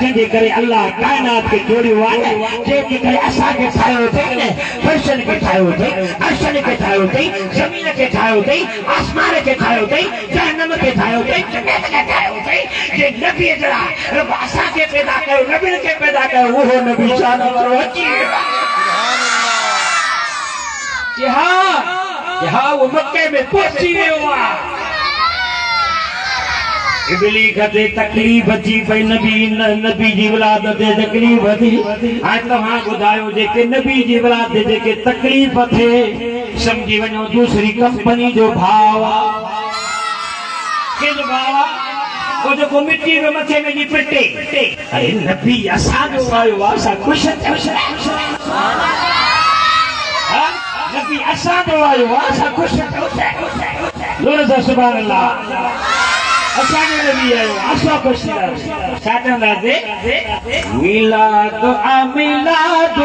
जंहिंजे करे अल्लाह काइनात खे जोड़ियो आहे, जंहिंजे करे असांखे ठाहियो अथई न, फर्शनि खे ठाहियो अथई, अर्शनि खे ठाहियो अथई, ज़मीन खे ठाहियो अथई, आसमान खे ठाहियो अथई, जहन्नम खे ठाहियो अथई, जन्नत खे ठाहियो अथई। जे नबीअ जहिड़ा रब असांखे पैदा कयो, नबियुनि खे पैदा कयो, उहो नबी शान वारो अची वियो आहे। हा वो मक्के में पहुची वियो आहे। इबलीस खे तकलीफ़ अची पई, नबी जी औलाद ते तकलीफ़ थी। हाणे तव्हां ॿुधायो जेके नबी जी औलाद ते जेके तकलीफ़ थिए, सम्झी वञो दूसरी कंपनी जो भाव आहे। केजो भाव आहे? वो जेको मिट्टी में मथे में जी पिटे, अरे नबी असांजो आयो आहे, असां ख़ुशि नबी असांजो आयो आहे, असां ख़ुशि जोर सां सुभान अल्लाह। असांजो नबी आयो आहे, असां ख़ुशि थियासीं। छा चवंदासीं? मिलाद आ मिलाद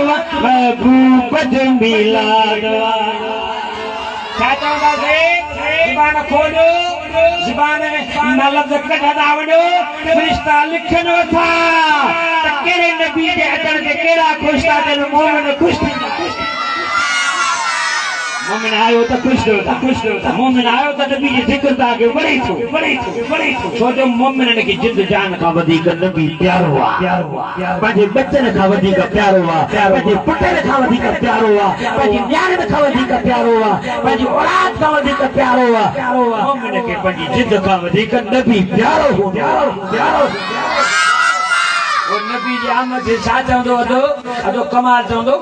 महबूब जो मिलाद। छा चवंदासीं? ज़बान खोलियो, ज़बान में लफ़्ज़ कढंदा वञो, फ़रिश्ता लिखनि वठा त कहिड़े नबी जे अचण ते कहिड़ा ख़ुशि था थियनि। मोमिन ख़ुशि थींदा। मोमिन आयो त ख़ुशि थियो था, मोमिन आयो त नबी जी ज़िक्र तव्हांखे वणे थो। छो जो मोमिननि खे जिद जान खां वधीक नबी प्यारो आहे, पंहिंजे बचन खां वधीक प्यारो आहे, पंहिंजे पुटनि खां वधीक प्यारो आहे, पंहिंजी न्याणियुनि खां वधीक प्यारो आहे, पंहिंजी औलाद खां वधीक प्यारो आहे। मोमिन खे पंहिंजी जिद खां वधीक नबी प्यारो हूंदो। वो नबी जी आमद से छा चवंदो अदो कमाल चवंदो,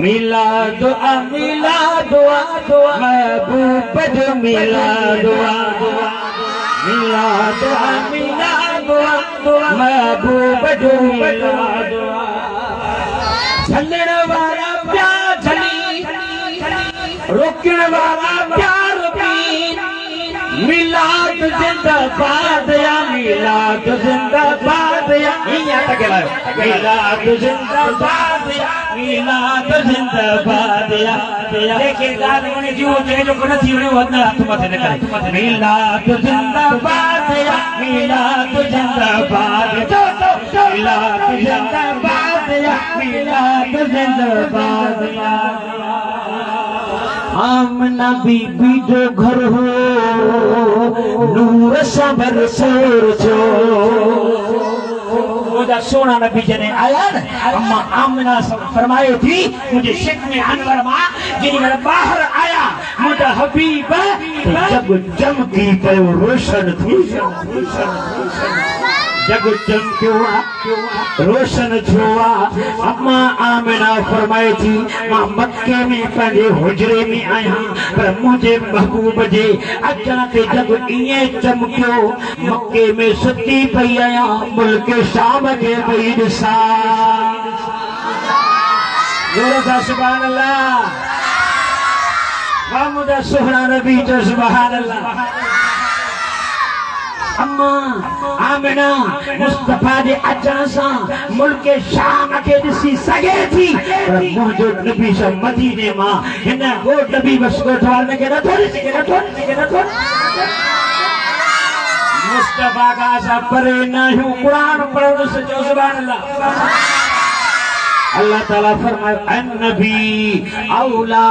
मिलाद आ मिलाद महबूब जो मिलाद, मिलाद आ मिलाद महबूब जो मिलाद। झलण वारा प्यार झली, रोकण वारा प्यार पी, मिलाद जिंदाबाद या मिलाद जिंदाबाद या मिलाद जिंदाबाद या मिलाद जिंदाबाद या। लेकिन गाल वणे जो जो कोन थी वणे वधन हथ मथे न करे। मिलाद जिंदाबाद या मिलाद जिंदाबाद, मिलाद जिंदाबाद या मिलाद जिंदाबाद। आमना बीबी जो घर हो, नूर सबर सोर जो। मुझा सोना नबी जने आया न, अम्मा आमना फरमायो थी मुझे शिक में अनवर मां जिनी मेरा बाहर आया मुझा हबीब जब चमकी पयो रोशन थी, जग चमकियो रोशन थियो। अम्मा आमिना फरमाए थी मां मक्के में पंहिंजे हुजरे में आहियां, पर मुंहिंजे महबूब जे अचण ते जग ईअं चमकियो, मक्के में सुती पई आहियां, मुल्क शाम खे पई ॾिसां। जोर सां सुभान अल्लाह। वाह मुंहिंजा सुहिणा नबी जो सुभान अल्लाह। अम्मा आमिना मुस्तफा जे अचण सां मुल्क शाम खे ॾिसी सघे थी, पर मुंहिंजो नबी सां मदीने मां हिन गोट नबी बस गोठवार में के नथो ॾिसी के नथो। मुस्तफा का असां परे न आहियूं, क़ुरान पढ़ो सचो सुभान अल्लाह। अल्लाह ताला फरमाए अन्नबी औला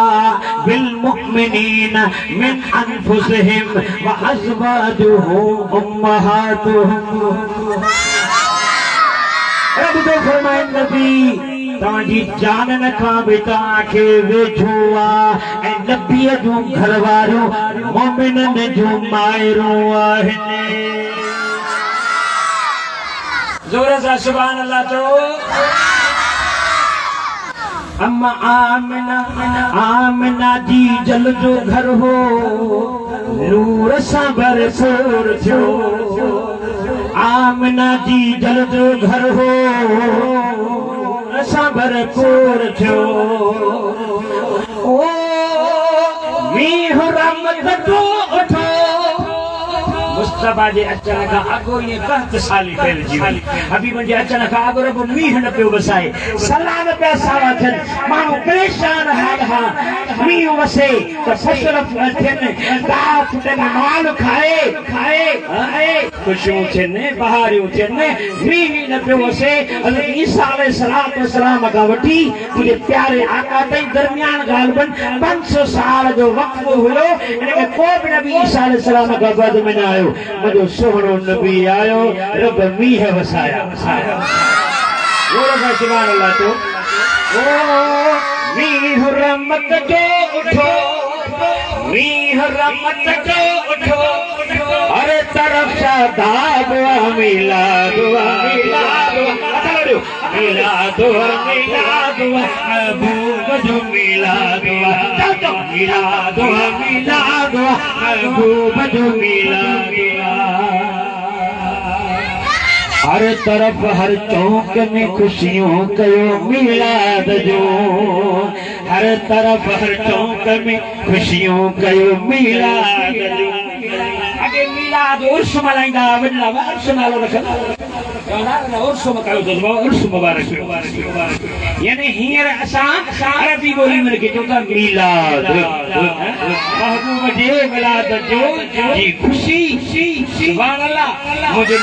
बिल मुमिनीन मिन अनफुसिहिम व अज़वाजुहु उम्महातुहुम। रब तो फरमाए नबी तव्हांजी जानन खां बि तव्हांखे वेझो आहे, ऐं नबीअ जूं घर वारियूं मोमिननि जूं माइरूं आहिनि। जोर सां सुभान अल्लाह चओ। अम्मा आमिना जी जल जो घर हो, नूर सां भरपूर थियो। आमिना जी जल जो घर हो, नूर सां भरपूर थियो। ओ मींहुं रहमत जो उठो, मुस्तफा जे अचण खां अॻु ये 61 साल फैलिजी वई हबीब जे अचण खां अॻु रब मींहुं न पियो वसाए सलाह न पिया सावा थियनि माण्हू परेशान हाल हा मींहुं वसे त फसल थियनि गाह फुटनि माल खाए ख़ुशियूं थियनि बहारियूं थियनि मींहुं न पियो वसे हज़रत ईसा अलैहिस्सलाम खां वठी मुंहिंजे प्यारे आका ताईं दरमियान ग़ालिबन 500 साल जो वक़्फ़ो हुयो इनखे को बि नबी ईसा अलैहिस्सलाम खां वध में न आयो मुंहिंजो सुहिणो नबी आयो रब मींहुं वसाया सुभान अल्लाह तो ओ मींहुं रहमत जो उठो मींहुं रहमत जो उठो हर तरफ शादाब मिलाद मिलाद मिलाद महबूब जो मिलाद मिलाद मिलाद महबूब जो मिलाद हर तरफ हर चौक में खुशियों कयो मिलाद जो हर तरफ हर चौक में खुशियों कयो मिलाद जो आगे मिलाद उर्स मल्हाईंदा वॾा उर्स नालो रखंदा उर्स मकायो तो उर्स मुबारक यानी हींअर असां अरबी ॿोली में लिखी था मिलाद महबूब जे मिलाद जो जी ख़ुशी सुभान अल्लाह मुझे